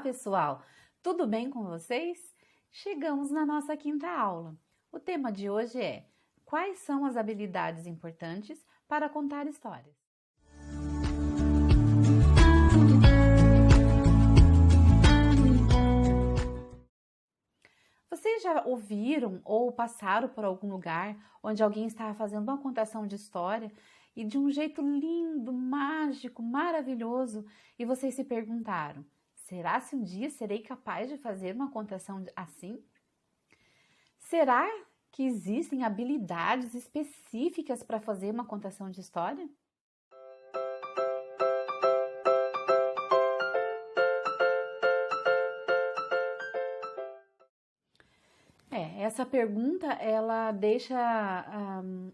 pessoal! Tudo bem com vocês? Chegamos na nossa quinta aula. O tema de hoje é: quais são as habilidades importantes para contar histórias? Vocês já ouviram ou passaram por algum lugar onde alguém estava fazendo uma contação de história e de um jeito lindo, mágico, maravilhoso, e vocês se perguntaram: será se um dia serei capaz de fazer uma contação assim? Será que existem habilidades específicas para fazer uma contação de história? Essa pergunta, ela deixa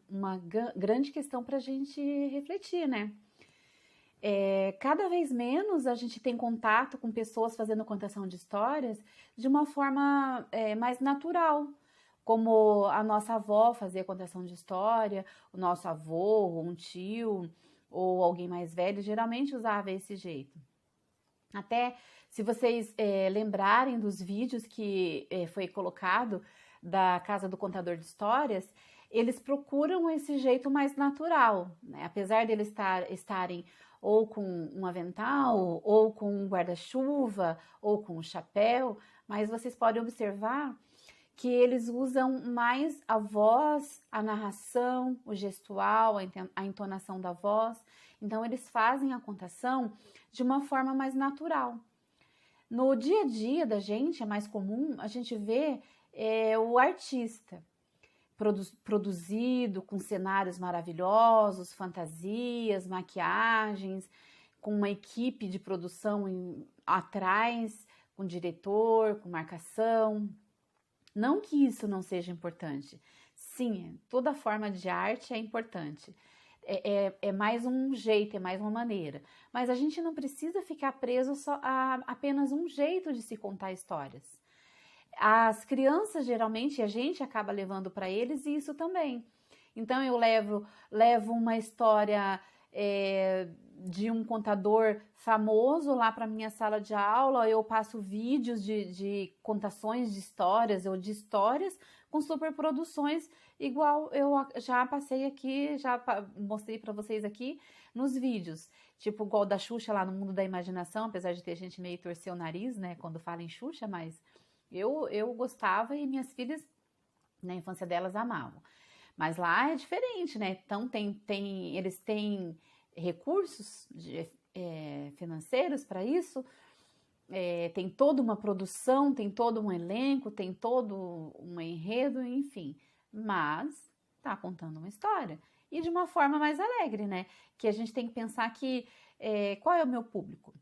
uma grande questão para a gente refletir, né? Cada vez menos a gente tem contato com pessoas fazendo contação de histórias de uma forma mais natural, como a nossa avó fazia contação de história, o nosso avô, ou um tio, ou alguém mais velho, geralmente usava esse jeito. Até se vocês lembrarem dos vídeos que foi colocado da Casa do Contador de Histórias, eles procuram esse jeito mais natural, né? Apesar de eles estarem ou com um avental, ou com um guarda-chuva, ou com um chapéu, mas vocês podem observar que eles usam mais a voz, a narração, o gestual, a entonação da voz. Então, eles fazem a contação de uma forma mais natural. No dia a dia da gente, é mais comum a gente ver o artista produzido com cenários maravilhosos, fantasias, maquiagens, com uma equipe de produção atrás, com diretor, com marcação. Não que isso não seja importante. Sim, toda forma de arte é importante. É mais um jeito, é mais uma maneira. Mas a gente não precisa ficar preso só a apenas um jeito de se contar histórias. As crianças, geralmente, a gente acaba levando para eles isso também. Então, eu levo uma história de um contador famoso lá para minha sala de aula, eu passo vídeos de contações de histórias ou de histórias com superproduções, igual eu já passei aqui, já mostrei para vocês aqui nos vídeos, tipo igual da Xuxa lá no Mundo da Imaginação, apesar de ter gente meio torcer o nariz, né, quando fala em Xuxa, mas eu gostava e minhas filhas, na infância delas, amavam. Mas lá é diferente, né? Então eles têm recursos financeiros para isso, tem toda uma produção, tem todo um elenco, tem todo um enredo, enfim. Mas tá contando uma história. E de uma forma mais alegre, né? Que a gente tem que pensar que qual é o meu público? O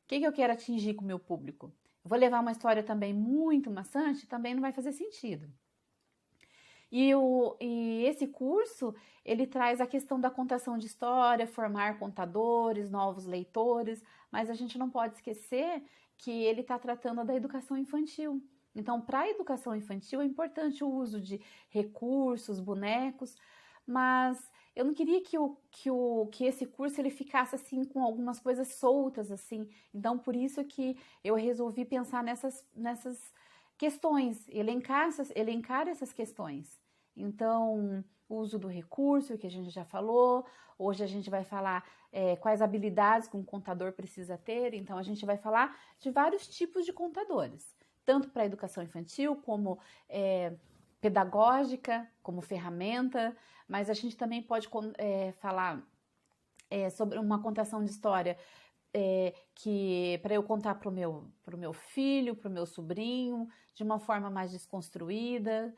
que eu quero atingir com o meu público? Vou levar uma história também muito maçante? Também não vai fazer sentido. E esse curso, ele traz a questão da contação de história, formar contadores, novos leitores, mas a gente não pode esquecer que ele está tratando da educação infantil. Então, para a educação infantil é importante o uso de recursos, bonecos, mas eu não queria que esse curso ele ficasse assim com algumas coisas soltas assim. Então, por isso que eu resolvi pensar nessas questões, elencar essas questões. Então, o uso do recurso, que a gente já falou. Hoje a gente vai falar quais habilidades que um contador precisa ter. Então, a gente vai falar de vários tipos de contadores, tanto para a educação infantil, como pedagógica, como ferramenta, mas a gente também pode falar sobre uma contação de história que para eu contar para o meu filho, para o meu sobrinho, de uma forma mais desconstruída.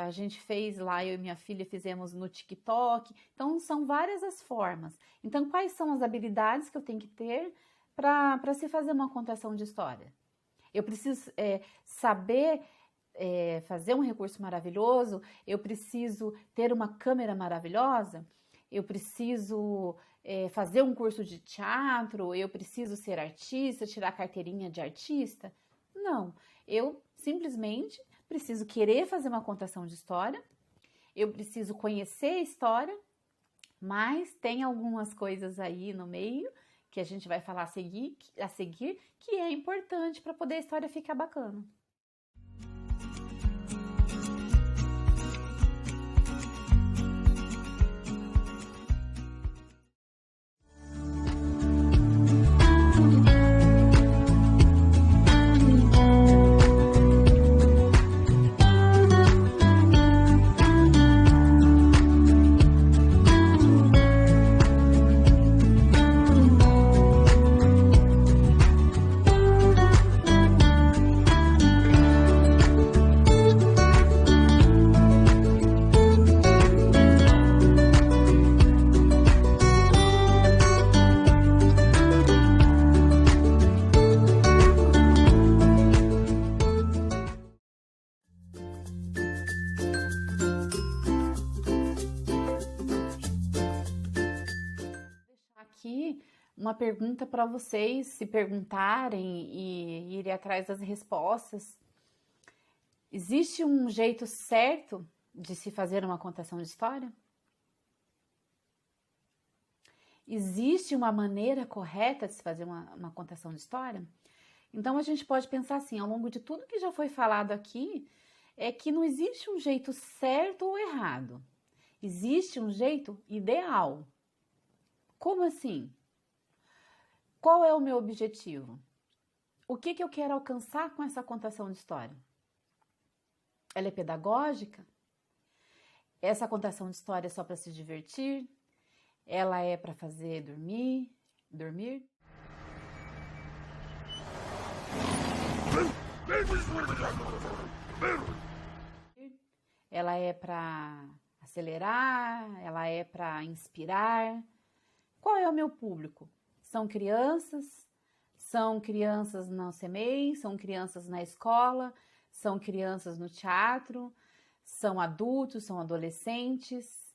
A gente fez lá, eu e minha filha fizemos no TikTok. Então, são várias as formas. Então, quais são as habilidades que eu tenho que ter para se fazer uma contação de história? Eu preciso saber fazer um recurso maravilhoso, eu preciso ter uma câmera maravilhosa, eu preciso fazer um curso de teatro, eu preciso ser artista, tirar carteirinha de artista. Não, eu simplesmente preciso querer fazer uma contação de história, eu preciso conhecer a história, mas tem algumas coisas aí no meio que a gente vai falar a seguir, que é importante para poder a história ficar bacana. Aqui uma pergunta para vocês se perguntarem e irem atrás das respostas. Existe um jeito certo de se fazer uma contação de história? Existe uma maneira correta de se fazer uma contação de história? Então a gente pode pensar assim, ao longo de tudo que já foi falado aqui, é que não existe um jeito certo ou errado. Existe um jeito ideal. Como assim? Qual é o meu objetivo? O que eu quero alcançar com essa contação de história? Ela é pedagógica? Essa contação de história é só para se divertir? Ela é para fazer dormir? Ela é para acelerar? Ela é para inspirar? Qual é o meu público? São crianças no CMEI, são crianças na escola, são crianças no teatro, são adultos, são adolescentes.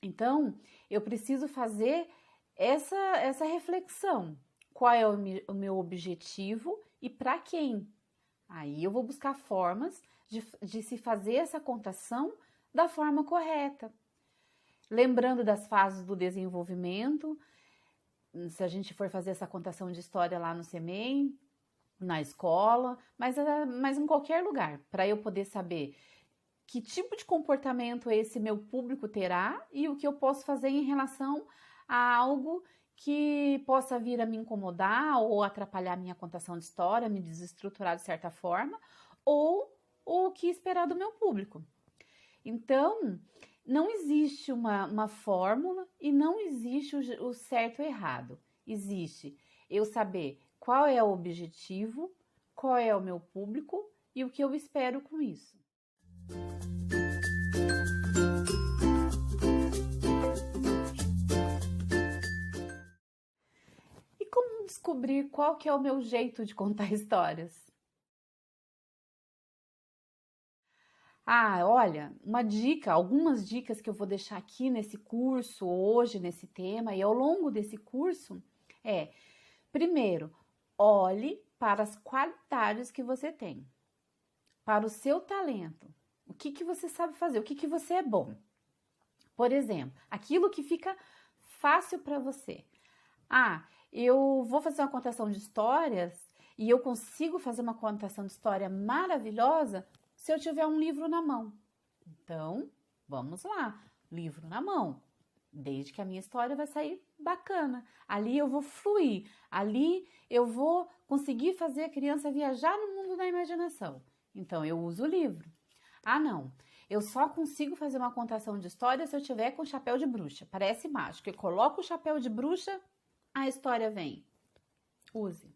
Então, eu preciso fazer essa reflexão. Qual é o meu objetivo e para quem? Aí eu vou buscar formas de se fazer essa contação da forma correta. Lembrando das fases do desenvolvimento, se a gente for fazer essa contação de história lá no CMEI, na escola, mas em qualquer lugar, para eu poder saber que tipo de comportamento esse meu público terá e o que eu posso fazer em relação a algo que possa vir a me incomodar ou atrapalhar minha contação de história, me desestruturar de certa forma, ou o que esperar do meu público. Então, não existe uma fórmula e não existe o certo e errado. Existe eu saber qual é o objetivo, qual é o meu público e o que eu espero com isso. E como descobrir qual que é o meu jeito de contar histórias? Olha, algumas dicas que eu vou deixar aqui nesse curso, hoje, nesse tema, e ao longo desse curso, primeiro, olhe para as qualidades que você tem, para o seu talento, o que você sabe fazer, o que você é bom. Por exemplo, aquilo que fica fácil para você. Eu vou fazer uma contação de histórias e eu consigo fazer uma contação de história maravilhosa se eu tiver um livro na mão. Então, vamos lá, livro na mão. Desde que a minha história vai sair bacana. Ali eu vou fluir, ali eu vou conseguir fazer a criança viajar no mundo da imaginação. Então, eu uso o livro. Não, eu só consigo fazer uma contação de história se eu tiver com chapéu de bruxa. Parece mágico. Eu coloco o chapéu de bruxa, a história vem. Use.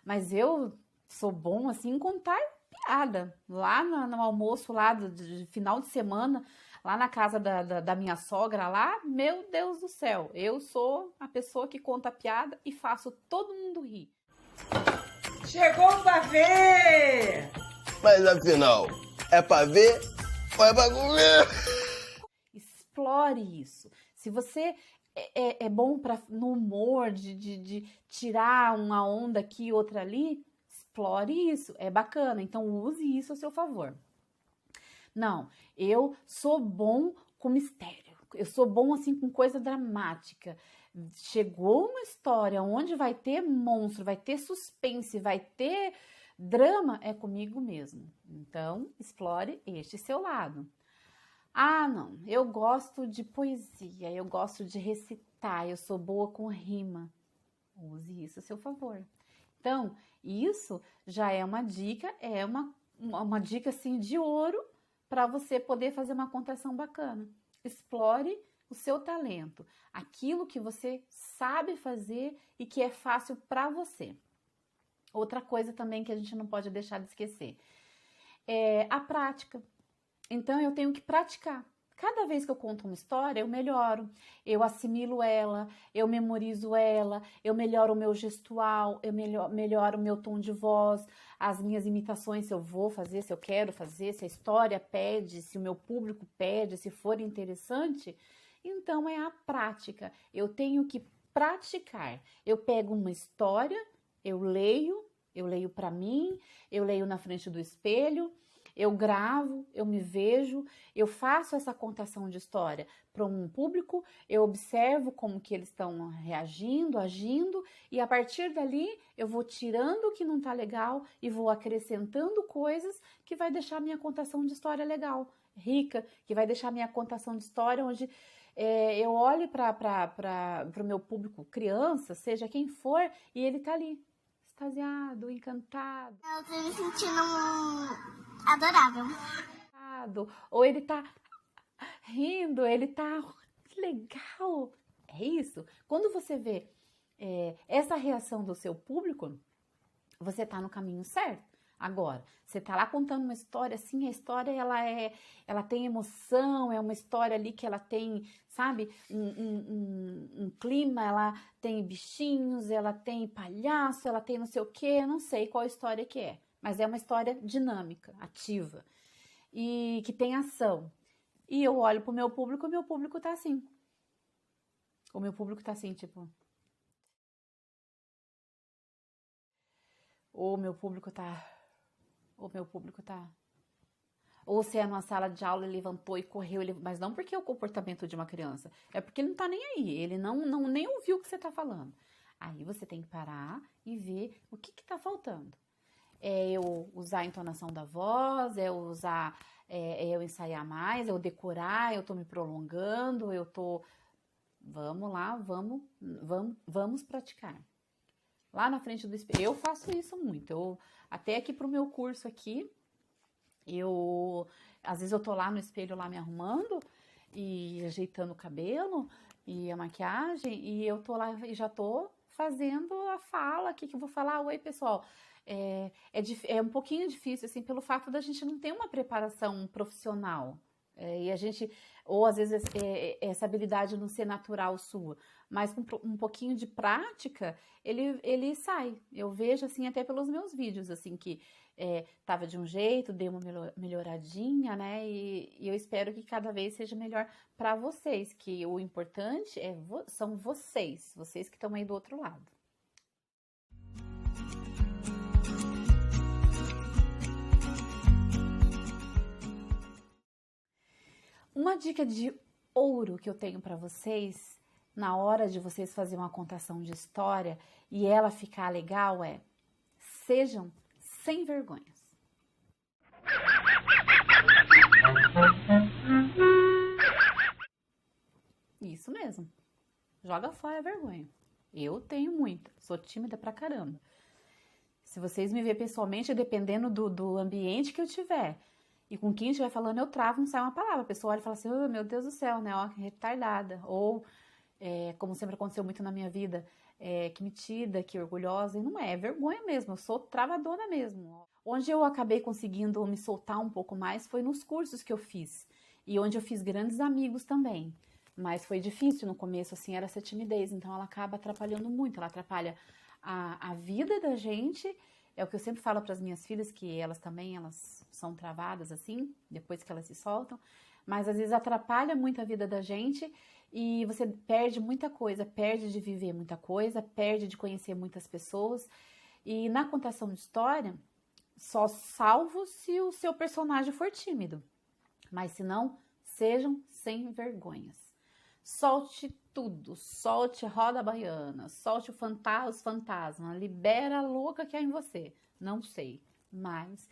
Mas eu sou bom assim em contar piada. Lá no almoço, lá de final de semana, lá na casa da minha sogra lá, meu Deus do céu, eu sou a pessoa que conta piada e faço todo mundo rir. Chegou pra ver! Mas afinal, é pra ver ou é pra comer? Explore isso. Se você é bom no humor, de tirar uma onda aqui e outra ali, explore isso, é bacana. Então, use isso a seu favor. Não, eu sou bom com mistério. Eu sou bom, assim, com coisa dramática. chegou uma história onde vai ter monstro, vai ter suspense, vai ter drama, é comigo mesmo. Então, explore este seu lado. Ah, não, eu gosto de poesia, eu gosto de recitar, eu sou boa com rima. Use isso a seu favor. Então, isso já é uma dica, uma dica assim de ouro para você poder fazer uma contação bacana. Explore o seu talento, aquilo que você sabe fazer e que é fácil para você. Outra coisa também que a gente não pode deixar de esquecer é a prática. Então, eu tenho que praticar. Cada vez que eu conto uma história, eu melhoro, eu assimilo ela, eu memorizo ela, eu melhoro o meu gestual, eu melhoro o meu tom de voz, as minhas imitações, se eu vou fazer, se eu quero fazer, se a história pede, se o meu público pede, se for interessante. Então, é a prática. Eu tenho que praticar. Eu pego uma história, eu leio para mim, eu leio na frente do espelho, eu gravo, eu me vejo, eu faço essa contação de história para um público, eu observo como que eles estão reagindo, agindo, e a partir dali eu vou tirando o que não está legal e vou acrescentando coisas que vai deixar a minha contação de história legal, rica, que vai deixar a minha contação de história onde eu olho para o meu público, criança, seja quem for, e ele está ali, extasiado, encantado. Eu tô me sentindo adorável. Ou ele tá rindo, ele tá... Que legal! É isso. Quando você vê essa reação do seu público, você tá no caminho certo. Agora, você tá lá contando uma história assim, a história ela tem emoção, é uma história ali que ela tem, sabe, um clima, ela tem bichinhos, ela tem palhaço, ela tem não sei o quê, não sei qual história que é, mas é uma história dinâmica, ativa e que tem ação. E eu olho pro meu público, o meu público tá assim. O meu público tá assim, tipo... O meu público tá... Ou se é numa sala de aula, ele levantou e correu, mas não porque é o comportamento de uma criança, é porque ele não tá nem aí, ele não nem ouviu o que você tá falando. Aí você tem que parar e ver o que tá faltando. É eu usar a entonação da voz, é eu ensaiar mais, é eu decorar, eu tô me prolongando, vamos lá, vamos praticar. Lá na frente do espelho, eu faço isso muito, até aqui pro meu curso aqui, às vezes eu tô lá no espelho, lá me arrumando e ajeitando o cabelo e a maquiagem, e eu tô lá e já tô fazendo a fala aqui que eu vou falar. Oi, pessoal. É um pouquinho difícil, assim, pelo fato da gente não ter uma preparação profissional. E a gente, ou às vezes essa habilidade não ser natural sua, mas com um pouquinho de prática, ele sai. Eu vejo, assim, até pelos meus vídeos, assim, que tava de um jeito, dei uma melhoradinha, né, e eu espero que cada vez seja melhor para vocês, que o importante são vocês que estão aí do outro lado. Uma dica de ouro que eu tenho para vocês, na hora de vocês fazerem uma contação de história e ela ficar legal, sejam sem vergonhas. Isso mesmo. Joga fora a vergonha. Eu tenho muita, sou tímida pra caramba. Se vocês me verem pessoalmente, dependendo do ambiente que eu tiver, e com quem estiver falando, eu travo, não sai uma palavra. A pessoa olha e fala assim, oh, meu Deus do céu, né? Ó, que retardada. Ou, como sempre aconteceu muito na minha vida, que metida, que orgulhosa. E não é vergonha mesmo, eu sou travadona mesmo. Onde eu acabei conseguindo me soltar um pouco mais foi nos cursos que eu fiz. E onde eu fiz grandes amigos também. Mas foi difícil no começo, assim, era essa timidez. Então ela acaba atrapalhando muito, ela atrapalha a vida da gente. É o que eu sempre falo para as minhas filhas, que elas são travadas assim, depois que elas se soltam, mas às vezes atrapalha muito a vida da gente e você perde muita coisa, perde de viver muita coisa, perde de conhecer muitas pessoas. E na contação de história, só salvo se o seu personagem for tímido, mas se não, sejam sem vergonhas. Solte tudo, solte a roda baiana, solte os fantasmas, libera a louca que há em você. Não sei, mas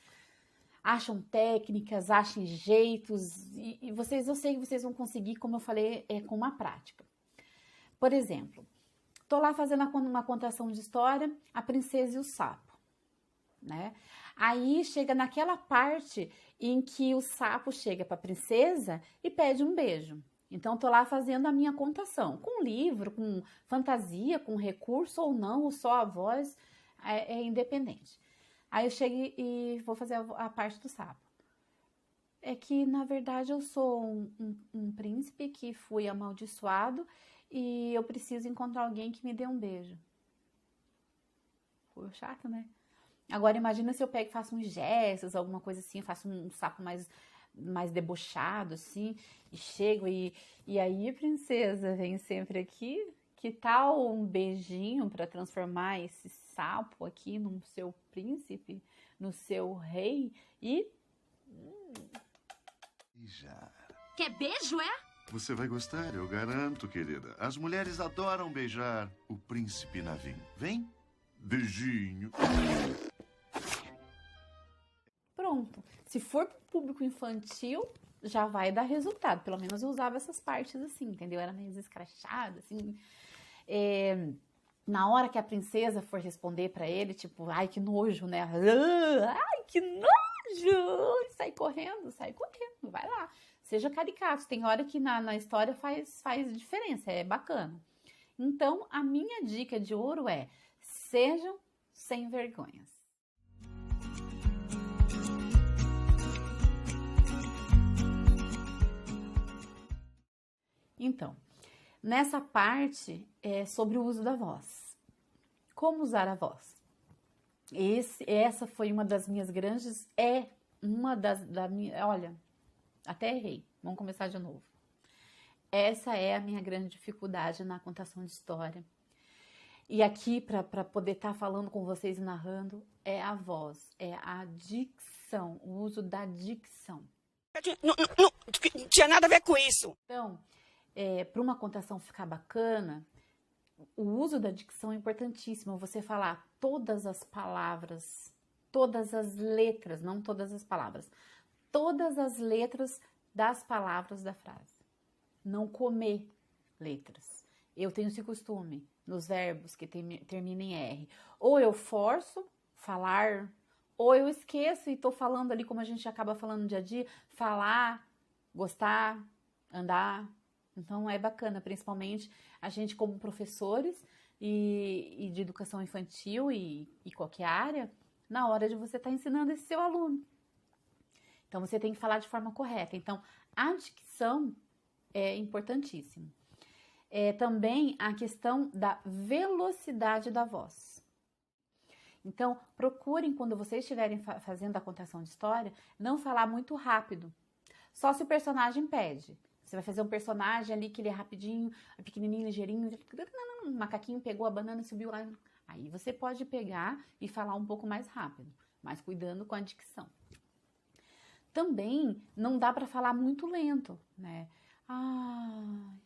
acham técnicas, achem jeitos, e vocês, eu sei que vocês vão conseguir, como eu falei, com uma prática. Por exemplo, tô lá fazendo uma contação de história, a princesa e o sapo, né? Aí chega naquela parte em que o sapo chega para a princesa e pede um beijo. Então, tô lá fazendo a minha contação, com livro, com fantasia, com recurso ou não, ou só a voz, é independente. Aí eu chego e vou fazer a parte do sapo. É que, na verdade, eu sou um príncipe que fui amaldiçoado e eu preciso encontrar alguém que me dê um beijo. Foi chato, né? Agora, imagina se eu pego e faço uns gestos, alguma coisa assim, faço um sapo mais debochado, assim, e chego e aí, princesa, vem sempre aqui. Que tal um beijinho para transformar esse sapo aqui no seu príncipe, no seu rei e... Beijar. Quer beijo, é? Você vai gostar, eu garanto, querida. As mulheres adoram beijar o príncipe Navim. Vem, beijinho. Pronto. Se for público infantil, já vai dar resultado. Pelo menos eu usava essas partes assim, entendeu? Era meio escrachada, assim. Na hora que a princesa for responder pra ele, tipo, ai, que nojo, né? Ai, que nojo! Sai correndo, vai lá. Seja caricato. Tem hora que na história faz diferença, é bacana. Então, a minha dica de ouro é: sejam sem vergonhas. Então, nessa parte é sobre o uso da voz. Como usar a voz? Essa foi uma das minhas grandes... Olha, até errei. Vamos começar de novo. Essa é a minha grande dificuldade na contação de história. E aqui, para poder estar falando com vocês e narrando, é a voz, é a dicção, o uso da dicção. Não tinha nada a ver com isso. Então, para uma contação ficar bacana, o uso da dicção é importantíssimo. Você falar todas as palavras, todas as letras, não todas as palavras, todas as letras das palavras da frase. Não comer letras. Eu tenho esse costume nos verbos que terminam em R. Ou eu forço falar, ou eu esqueço e estou falando ali como a gente acaba falando no dia a dia, falar, gostar, andar. Então é bacana, principalmente a gente como professores e de educação infantil e qualquer área, na hora de você estar ensinando esse seu aluno. Então você tem que falar de forma correta. Então a dicção é importantíssimo. Também a questão da velocidade da voz. Então procurem, quando vocês estiverem fazendo a contação de história, não falar muito rápido. Só se o personagem pede. Você vai fazer um personagem ali que ele é rapidinho, pequenininho, ligeirinho, o macaquinho pegou a banana e subiu lá. Aí você pode pegar e falar um pouco mais rápido, mas cuidando com a dicção. Também não dá para falar muito lento, né? Ai,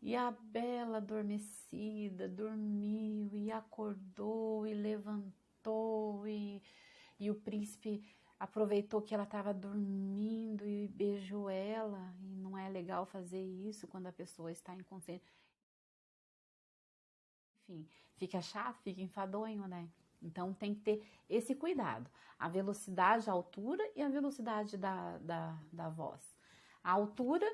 e a bela adormecida dormiu e acordou e levantou e o príncipe aproveitou que ela estava dormindo e beijou ela, e não é legal fazer isso quando a pessoa está inconsciente. Enfim, fica chato, fica enfadonho, né? Então tem que ter esse cuidado. A velocidade, a altura e a velocidade da voz. A altura,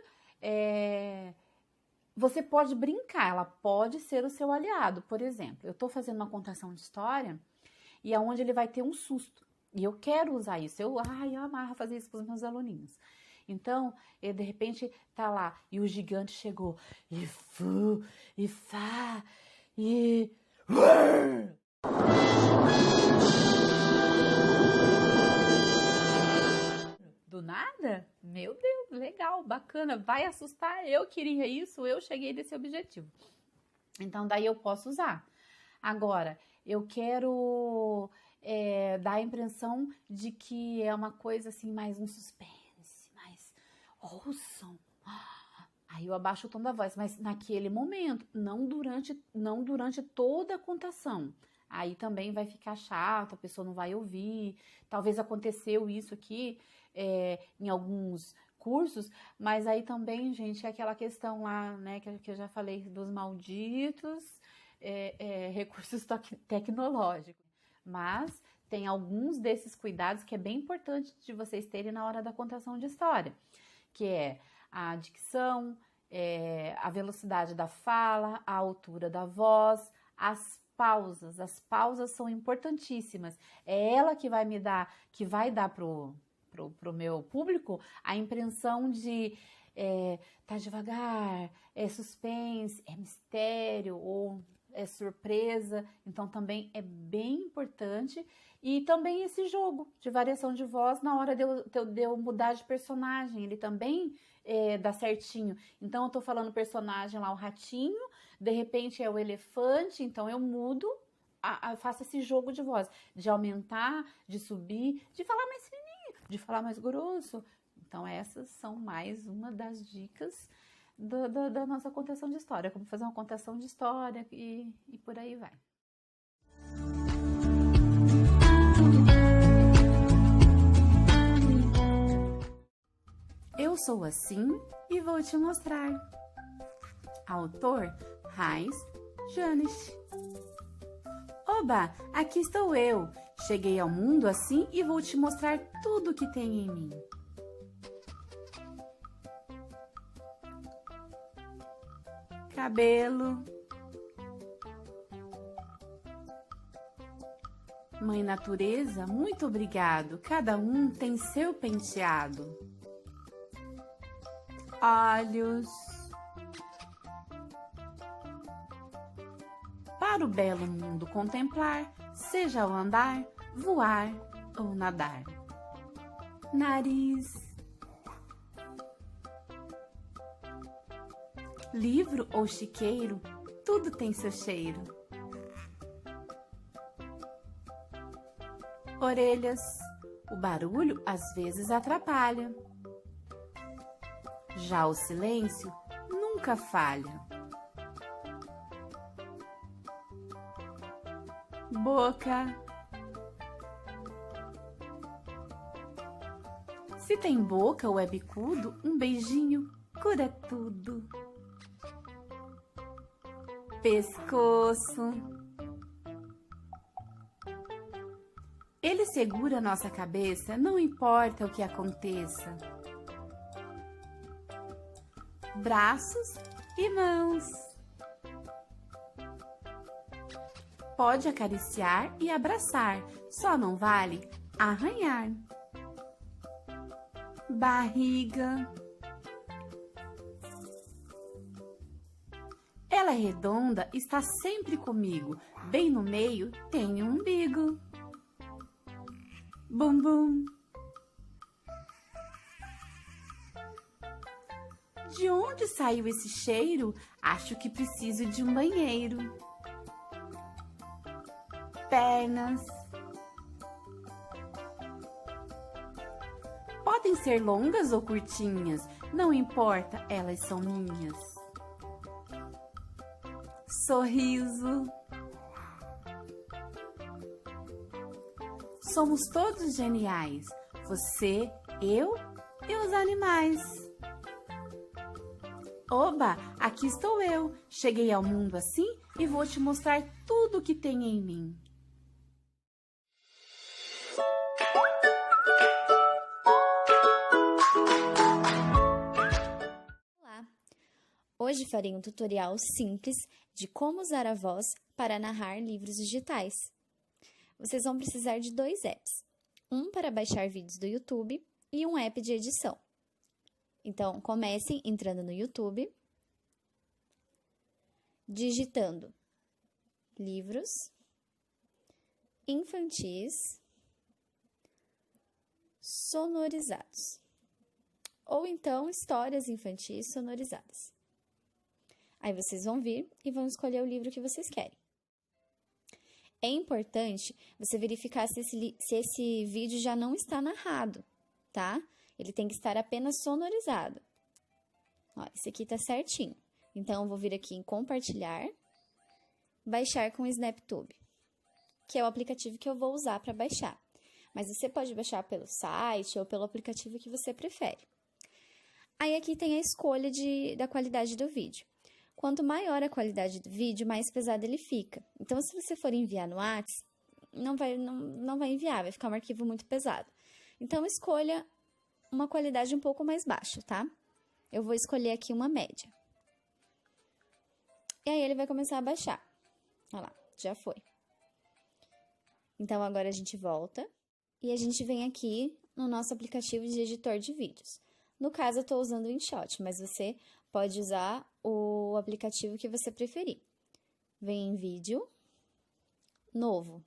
você pode brincar, ela pode ser o seu aliado. Por exemplo, eu estou fazendo uma contação de história e é onde ele vai ter um susto. E eu quero usar isso, eu amarro fazer isso com os meus aluninhos. Então, de repente, tá lá, e o gigante chegou, e fu, e fá, e... Do nada? Meu Deus, legal, bacana, vai assustar, eu queria isso, eu cheguei nesse objetivo. Então, daí eu posso usar. Agora, eu quero... dá a impressão de que é uma coisa assim, mais um suspense, mais ouçam, Aí eu abaixo o tom da voz, mas naquele momento, não durante toda a contação. Aí também vai ficar chato, a pessoa não vai ouvir. Talvez aconteceu isso aqui em alguns cursos, mas aí também, gente, é aquela questão lá, né, que eu já falei dos malditos recursos tecnológicos. Mas tem alguns desses cuidados que é bem importante de vocês terem na hora da contação de história, que é a dicção, a velocidade da fala, a altura da voz, as pausas. As pausas são importantíssimas. É ela que vai dar pro meu público a impressão de tá devagar, é suspense, é mistério ou é surpresa. Então também é bem importante. E também esse jogo de variação de voz na hora de eu mudar de personagem, ele também dá certinho. Então eu tô falando personagem lá, o ratinho, de repente é o elefante, então eu mudo, faço esse jogo de voz, de aumentar, de subir, de falar mais fininho, de falar mais grosso. Então essas são mais uma das dicas da nossa contação de história, como fazer uma contação de história e por aí vai. Eu sou assim e vou te mostrar. Autor Heinz Janis. Oba, aqui estou eu. Cheguei ao mundo assim e vou te mostrar tudo que tem em mim. Cabelo. Mãe Natureza, muito obrigado. Cada um tem seu penteado. Olhos. Para o belo mundo contemplar, seja ao andar, voar ou nadar. Nariz. Livro ou chiqueiro, tudo tem seu cheiro. Orelhas. O barulho às vezes atrapalha. Já o silêncio nunca falha. Boca. Se tem boca ou é bicudo, um beijinho cura tudo. Pescoço. Ele segura nossa cabeça, não importa o que aconteça. Braços e mãos. Pode acariciar e abraçar, só não vale arranhar. Barriga. Ela é redonda, está sempre comigo. Bem no meio tem um umbigo. Bumbum. De onde saiu esse cheiro? Acho que preciso de um banheiro. Pernas. Podem ser longas ou curtinhas, não importa, elas são minhas. Sorriso. Somos todos geniais. Você, eu e os animais. Oba, aqui estou eu. Cheguei ao mundo assim e vou te mostrar tudo que tem em mim. Olá! Hoje farei um tutorial simples de como usar a voz para narrar livros digitais. Vocês vão precisar de 2 apps, um para baixar vídeos do YouTube e um app de edição. Então, comecem entrando no YouTube, digitando livros infantis sonorizados, ou então histórias infantis sonorizadas. Aí vocês vão vir e vão escolher o livro que vocês querem. É importante você verificar se esse vídeo já não está narrado, tá? Ele tem que estar apenas sonorizado. Ó, esse aqui tá certinho. Então, eu vou vir aqui em compartilhar, baixar com o SnapTube, que é o aplicativo que eu vou usar para baixar. Mas você pode baixar pelo site ou pelo aplicativo que você prefere. Aí aqui tem a escolha da qualidade do vídeo. Quanto maior a qualidade do vídeo, mais pesado ele fica. Então, se você for enviar no WhatsApp, não vai enviar, vai ficar um arquivo muito pesado. Então, escolha uma qualidade um pouco mais baixa, tá? Eu vou escolher aqui uma média. E aí, ele vai começar a baixar. Olha lá, já foi. Então, agora a gente volta e a gente vem aqui no nosso aplicativo de editor de vídeos. No caso, eu estou usando o InShot, mas você pode usar o aplicativo que você preferir. Vem em vídeo, novo.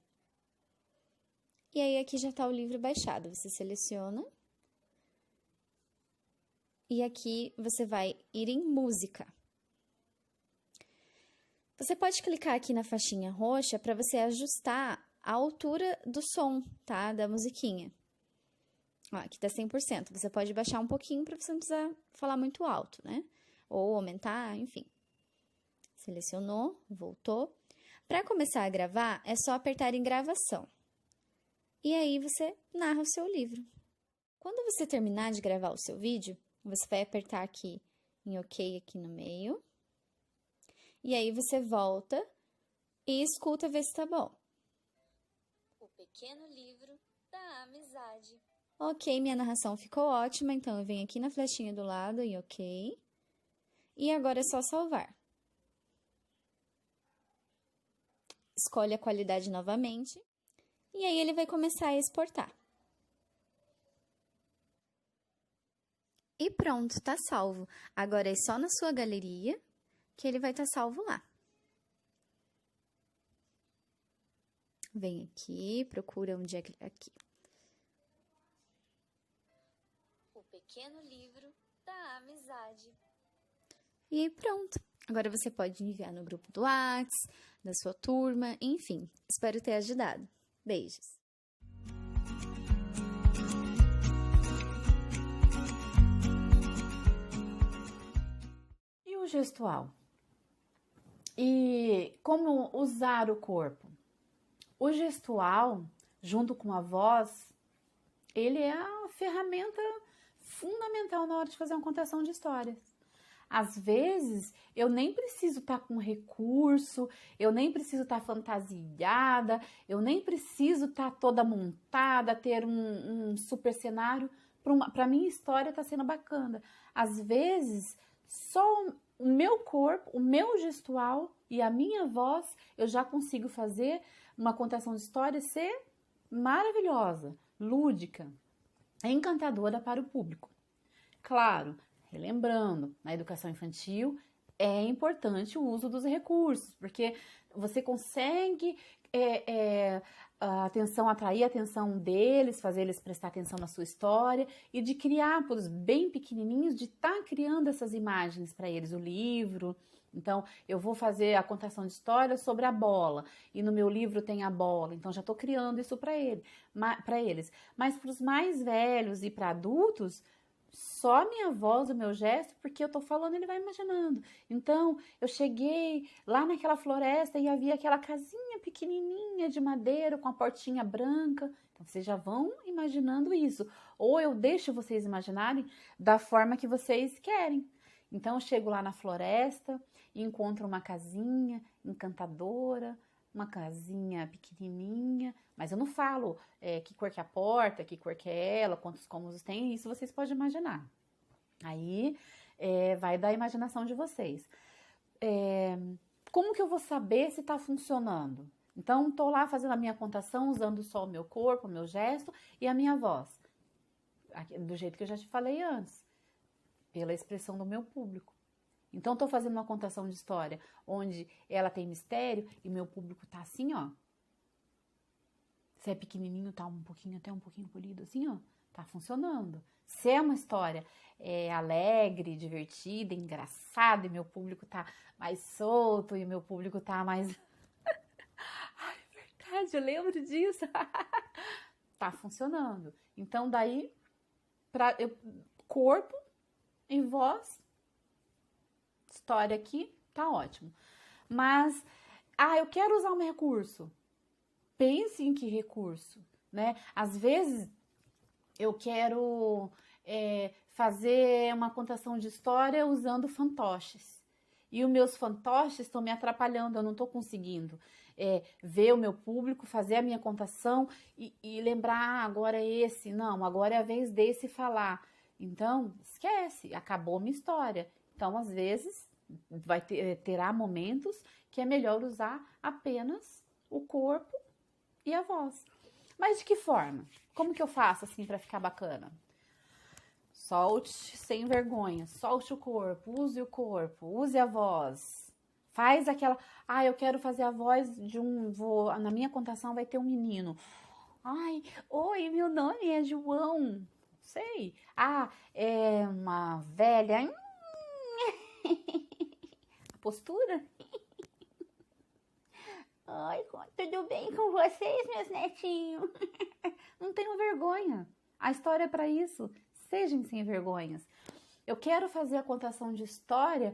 E aí, aqui já está o livro baixado. Você seleciona. E aqui você vai ir em música. Você pode clicar aqui na faixinha roxa para você ajustar a altura do som, tá? Da musiquinha. Ó, aqui tá 100%. Você pode baixar um pouquinho para você não precisar falar muito alto, né? Ou aumentar, enfim. Selecionou, voltou. Para começar a gravar, é só apertar em gravação. E aí você narra o seu livro. Quando você terminar de gravar o seu vídeo, você vai apertar aqui em OK aqui no meio. E aí você volta e escuta ver se tá bom. O pequeno livro da amizade. Ok, minha narração ficou ótima, então eu venho aqui na flechinha do lado em OK. E agora é só salvar. Escolhe a qualidade novamente. E aí ele vai começar a exportar. E pronto, tá salvo. Agora é só na sua galeria que ele vai estar salvo lá. Vem aqui, procura onde é que... Aqui. O pequeno livro da amizade. E pronto. Agora você pode enviar no grupo do WhatsApp, da sua turma, enfim. Espero ter ajudado. Beijos. E o gestual? E como usar o corpo? O gestual, junto com a voz, ele é a ferramenta fundamental na hora de fazer uma contação de histórias. Às vezes, eu nem preciso estar com recurso, eu nem preciso estar fantasiada, eu nem preciso estar toda montada, ter um super cenário. Para minha história está sendo bacana. Às vezes, só o meu corpo, o meu gestual e a minha voz, eu já consigo fazer uma contação de história ser maravilhosa, lúdica, encantadora para o público. Claro, relembrando, na educação infantil é importante o uso dos recursos, porque você consegue atrair a atenção deles, fazer eles prestar atenção na sua história e de criar para os bem pequenininhos, de estar criando essas imagens para eles, o livro. Então, eu vou fazer a contação de história sobre a bola e no meu livro tem a bola, então já estou criando isso para eles. Mas para os mais velhos e para adultos, só a minha voz, o meu gesto, porque eu tô falando, ele vai imaginando. Então, eu cheguei lá naquela floresta e havia aquela casinha pequenininha de madeira com a portinha branca. Então, vocês já vão imaginando isso. Ou eu deixo vocês imaginarem da forma que vocês querem. Então, eu chego lá na floresta e encontro uma casinha encantadora, uma casinha pequenininha, mas eu não falo que cor que é a porta, que cor que é ela, quantos cômodos tem, isso vocês podem imaginar. Aí vai da imaginação de vocês. Como que eu vou saber se está funcionando? Então, estou lá fazendo a minha contação, usando só o meu corpo, o meu gesto e a minha voz. Do jeito que eu já te falei antes, pela expressão do meu público. Então, estou fazendo uma contação de história onde ela tem mistério e meu público tá assim, ó. Se é pequenininho, tá até um pouquinho polido, assim, ó. Tá funcionando. Se é uma história alegre, divertida, engraçada e meu público tá mais solto e meu público tá mais... Ai, verdade, eu lembro disso. Tá funcionando. Então, daí, corpo e voz história aqui, tá ótimo. Mas, eu quero usar um recurso. Pense em que recurso, né? Às vezes, eu quero fazer uma contação de história usando fantoches. E os meus fantoches estão me atrapalhando, eu não estou conseguindo ver o meu público, fazer a minha contação e lembrar, agora é esse, não, agora é a vez desse falar. Então, esquece, acabou minha história. Então, às vezes, terá momentos que é melhor usar apenas o corpo e a voz. Mas de que forma? Como que eu faço assim para ficar bacana? Solte sem vergonha, solte o corpo, use a voz. Faz aquela, eu quero fazer a voz de na minha contação vai ter um menino. Oi, meu nome é João. Sei. É uma velha. A postura? Oi, tudo bem com vocês, meus netinhos? Não tenho vergonha. A história é para isso. Sejam sem vergonhas. Eu quero fazer a contação de história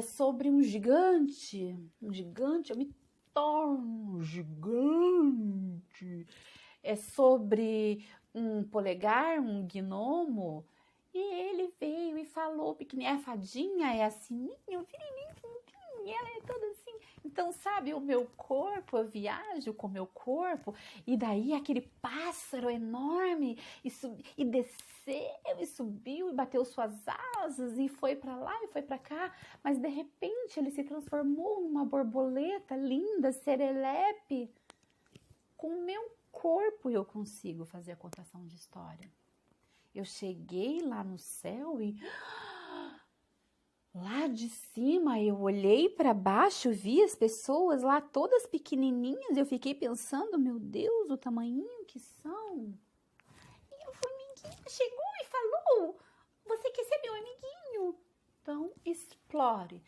sobre um gigante. Um gigante, eu me torno gigante. É sobre um polegar, um gnomo. E ele veio e falou, pequenininha, a fadinha é assim, e ela é toda assim. Então, sabe, o meu corpo, eu viajo com o meu corpo, e daí aquele pássaro enorme, e desceu, e subiu, e bateu suas asas, e foi para lá, e foi para cá, mas de repente ele se transformou numa borboleta linda, serelepe. Com o meu corpo eu consigo fazer a contação de história. Eu cheguei lá no céu e lá de cima eu olhei para baixo, vi as pessoas lá todas pequenininhas, eu fiquei pensando, meu Deus, o tamanhinho que são. E o formiguinha chegou e falou, você quer ser meu amiguinho? Então, explore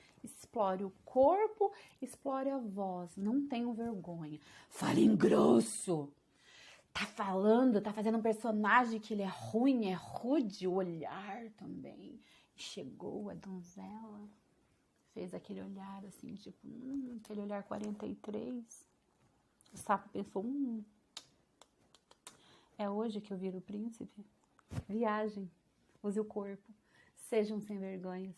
o corpo, explore a voz, não tenham vergonha. Fale em grosso. Tá fazendo um personagem que ele é ruim, é rude, o olhar também. Chegou a donzela, fez aquele olhar assim, tipo, aquele olhar 43. O sapo pensou, é hoje que eu viro príncipe? Viagem, use o corpo, sejam sem vergonhas.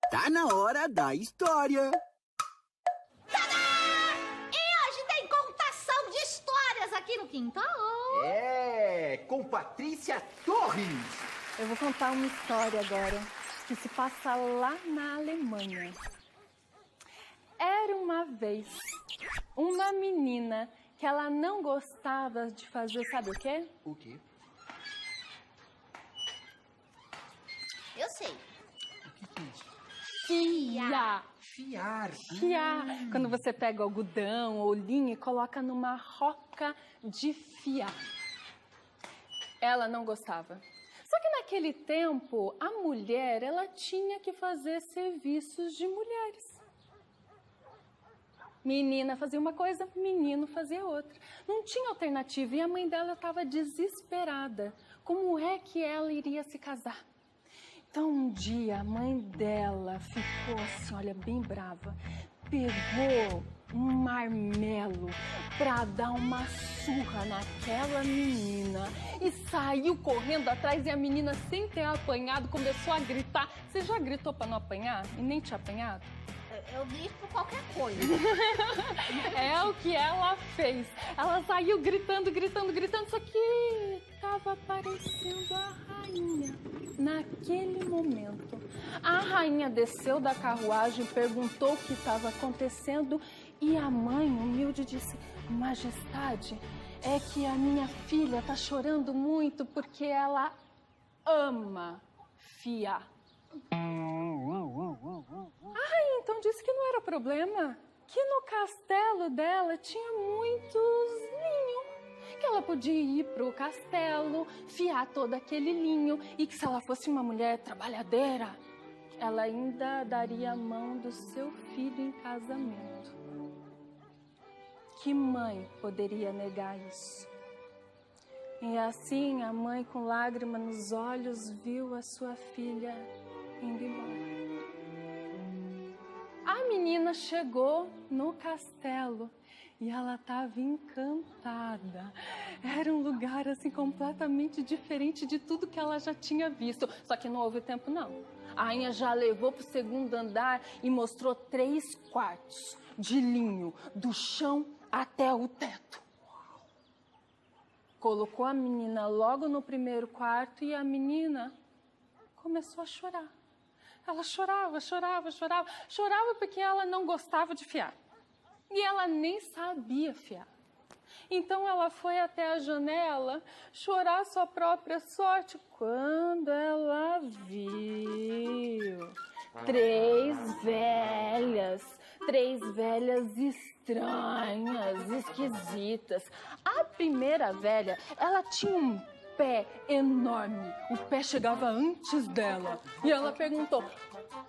Tá na hora da história. Aqui no quintal. Com Patrícia Torres. Eu vou contar uma história agora que se passa lá na Alemanha. Era uma vez uma menina que ela não gostava de fazer, sabe o quê? O quê? Eu sei. Fiar. Fiar. Quando você pega algodão ou linho e coloca numa roca de fiar. Ela não gostava. Só que naquele tempo, a mulher, ela tinha que fazer serviços de mulheres. Menina fazia uma coisa, menino fazia outra. Não tinha alternativa e a mãe dela estava desesperada. Como é que ela iria se casar? Então, um dia, a mãe dela ficou assim, olha, bem brava. Pegou um marmelo pra dar uma surra naquela menina e saiu correndo atrás e a menina, sem ter apanhado, começou a gritar. Você já gritou pra não apanhar e nem tinha apanhado? Eu grito por qualquer coisa. É o que ela fez. Ela saiu gritando, só que estava aparecendo a rainha. Naquele momento, a rainha desceu da carruagem, perguntou o que estava acontecendo e a mãe, humilde, disse: Majestade, é que a minha filha está chorando muito porque ela ama fiar. Então disse que não era problema, que no castelo dela tinha muitos linhos, que ela podia ir pro castelo, fiar todo aquele linho e que se ela fosse uma mulher trabalhadeira, ela ainda daria a mão do seu filho em casamento. Que mãe poderia negar isso? E assim a mãe, com lágrima nos olhos, viu a sua filha indo embora. A menina chegou no castelo e ela estava encantada. Era um lugar assim completamente diferente de tudo que ela já tinha visto. Só que não houve tempo não. A rainha já levou para o segundo andar e mostrou 3 quartos de linho, do chão até o teto. Colocou a menina logo no primeiro quarto e a menina começou a chorar. Ela chorava porque ela não gostava de fiar. E ela nem sabia fiar. Então ela foi até a janela chorar sua própria sorte quando ela viu 3 velhas estranhas, esquisitas. A primeira velha, ela tinha um pé enorme. O pé chegava antes dela. E ela perguntou: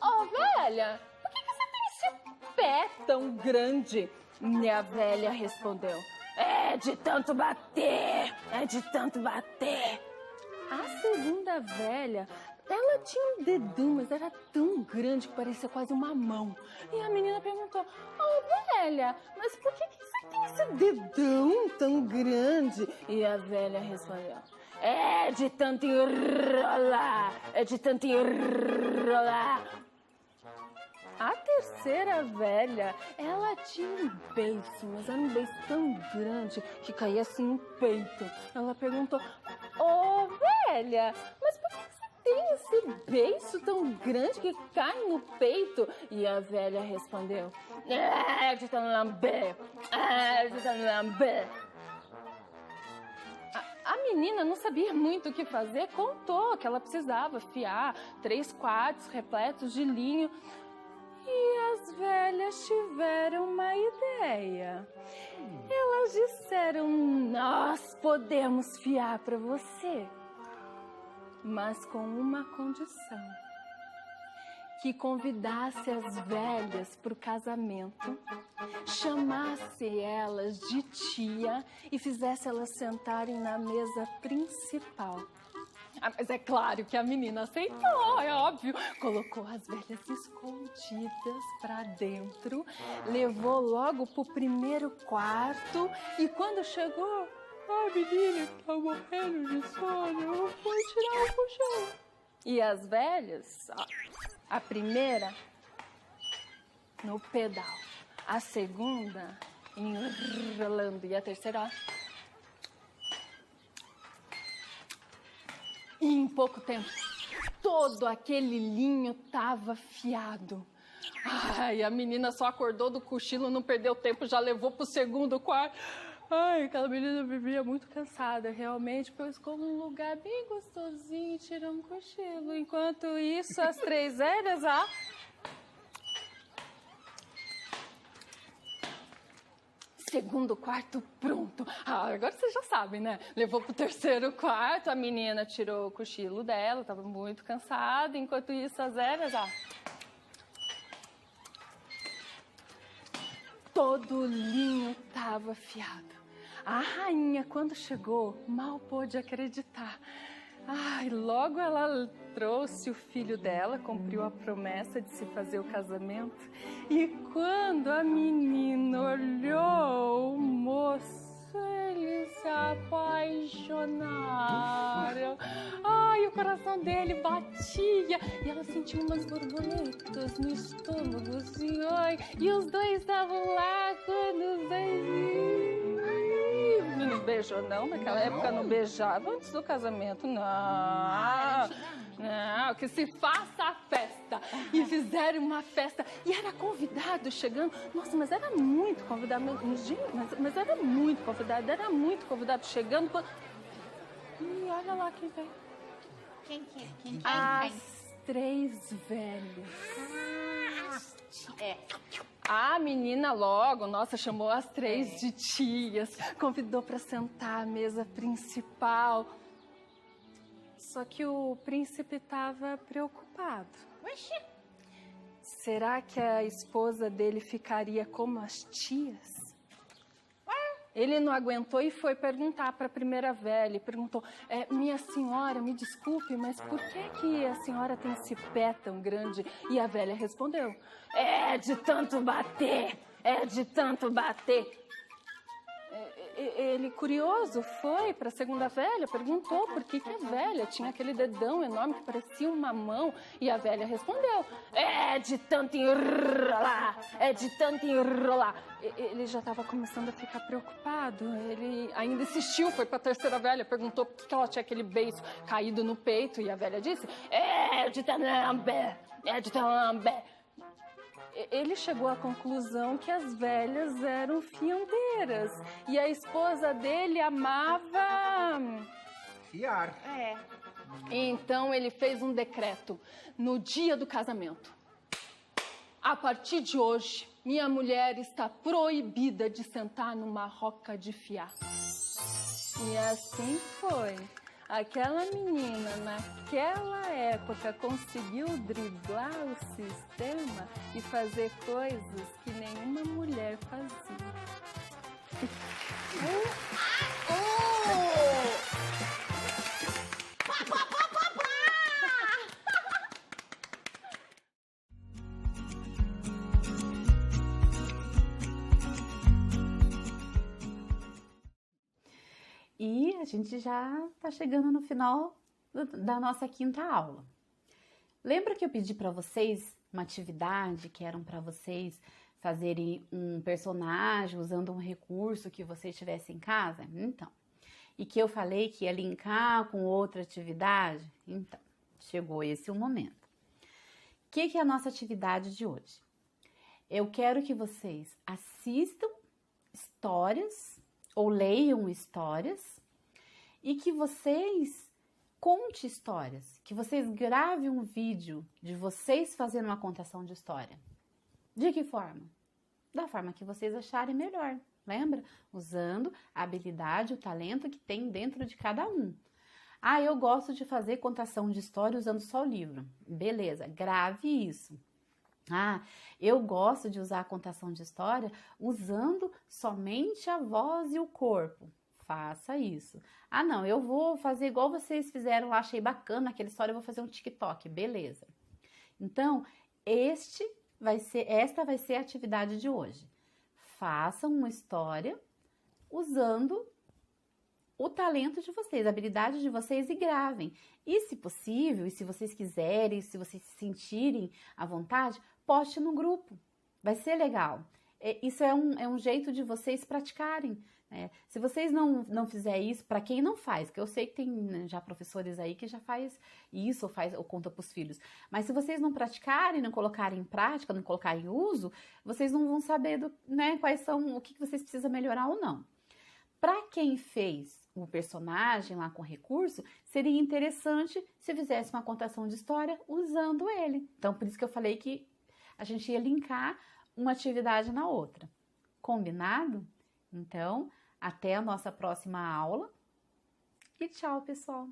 "Ó, velha, por que você tem esse pé tão grande?" E a velha respondeu: "É de tanto bater, é de tanto bater." A segunda velha, ela tinha um dedão, mas era tão grande que parecia quase uma mão. E a menina perguntou: "Ô, velha, mas por que você tem esse dedão tão grande?" E a velha respondeu: "É de tanto enrolar, é de tanto enrolar." A terceira velha, ela tinha um beiço, mas era um beiço tão grande que caía assim no peito. Ela perguntou: "Ô, velha, mas por que você tem esse beiço tão grande que cai no peito?" E a velha respondeu: "É de tanto lamber, é de tanto lamber." A menina não sabia muito o que fazer, contou que ela precisava fiar 3 quartos repletos de linho. E as velhas tiveram uma ideia. Elas disseram: "Nós podemos fiar para você, mas com uma condição. Que convidasse as velhas para o casamento, chamasse elas de tia e fizesse elas sentarem na mesa principal." Mas é claro que a menina aceitou, é óbvio. Colocou as velhas escondidas pra dentro, levou logo pro primeiro quarto e quando chegou, a menina tá morrendo de sono, foi tirar o colchão. E as velhas, a primeira no pedal, a segunda enrolando e a terceira, E em pouco tempo, todo aquele linho estava fiado. Ai, a menina só acordou do cochilo, não perdeu tempo, já levou pro segundo quarto. Ai, aquela menina vivia muito cansada, realmente, pois como um lugar bem gostosinho, tirou um cochilo. Enquanto isso, as 3 velhas, segundo quarto pronto. Agora vocês já sabem, né? Levou pro terceiro quarto, a menina tirou o cochilo dela, estava muito cansada. Enquanto isso, as velhas, todo o linho estava afiado. A rainha, quando chegou, mal pôde acreditar. Ai, logo ela trouxe o filho dela, cumpriu a promessa de se fazer o casamento. E quando a menina olhou o moço, eles se apaixonaram. Ai, o coração dele batia e ela sentiu umas borboletas no estômago, assim, ai. E os dois estavam lá quando os dois... Não beijou, não? Naquela época não beijava antes do casamento, não. Não, que se faça a festa. E fizeram uma festa. E era convidado chegando. Nossa, mas era muito convidado. Mas era muito convidado chegando. E olha lá quem veio. Quem? As 3 velhas. A menina logo, nossa, chamou as 3 de tias, convidou para sentar à mesa principal. Só que o príncipe estava preocupado. Oxi. Será que a esposa dele ficaria como as tias? Ele não aguentou e foi perguntar para a primeira velha. E perguntou, minha senhora, me desculpe, mas por que a senhora tem esse pé tão grande? E a velha respondeu, é de tanto bater, é de tanto bater. Ele, curioso, foi para a segunda velha, perguntou por que a velha tinha aquele dedão enorme que parecia uma mão. E a velha respondeu, é de tanto enrolar, é de tanto enrolar. Ele já estava começando a ficar preocupado. Ele ainda insistiu, foi para a terceira velha, perguntou por que ela tinha aquele beiço caído no peito. E a velha disse, é de talambe, é de talambe. Ele chegou à conclusão que as velhas eram fiandeiras e a esposa dele amava Fiar. Então ele fez um decreto no dia do casamento. A partir de hoje, minha mulher está proibida de sentar numa roca de fiar. E assim foi. Aquela menina, naquela época, conseguiu driblar o sistema e fazer coisas que nenhuma mulher fazia. E a gente já está chegando no final da nossa quinta aula. Lembra que eu pedi para vocês uma atividade que eram para vocês fazerem um personagem usando um recurso que vocês tivessem em casa? Então, e que eu falei que ia linkar com outra atividade? Então, chegou esse o momento. O que é a nossa atividade de hoje? Eu quero que vocês assistam histórias ou leiam histórias e que vocês contem histórias, que vocês gravem um vídeo de vocês fazendo uma contação de história. De que forma? Da forma que vocês acharem melhor, lembra? Usando a habilidade, o talento que tem dentro de cada um. Ah, eu gosto de fazer contação de história usando só o livro. Beleza, grave isso. Ah, eu gosto de usar a contação de história usando somente a voz e o corpo. Faça isso. Ah, não, eu vou fazer igual vocês fizeram lá, achei bacana aquela história, eu vou fazer um TikTok. Beleza. Então, esta vai ser a atividade de hoje. Façam uma história usando o talento de vocês, a habilidade de vocês e gravem. E se possível, e se vocês quiserem, se vocês se sentirem à vontade, poste no grupo. Vai ser legal. Isso é um jeito de vocês praticarem. Se vocês não fizerem isso, para quem não faz, que eu sei que tem já professores aí que já faz isso ou conta para os filhos, mas se vocês não praticarem, não colocarem em prática, não colocarem em uso, vocês não vão saber quais são, o que vocês precisam melhorar ou não. Para quem fez o personagem lá com recurso, seria interessante se fizesse uma contação de história usando ele. Então, por isso que eu falei que a gente ia linkar uma atividade na outra. Combinado? Então, até a nossa próxima aula. E tchau, pessoal!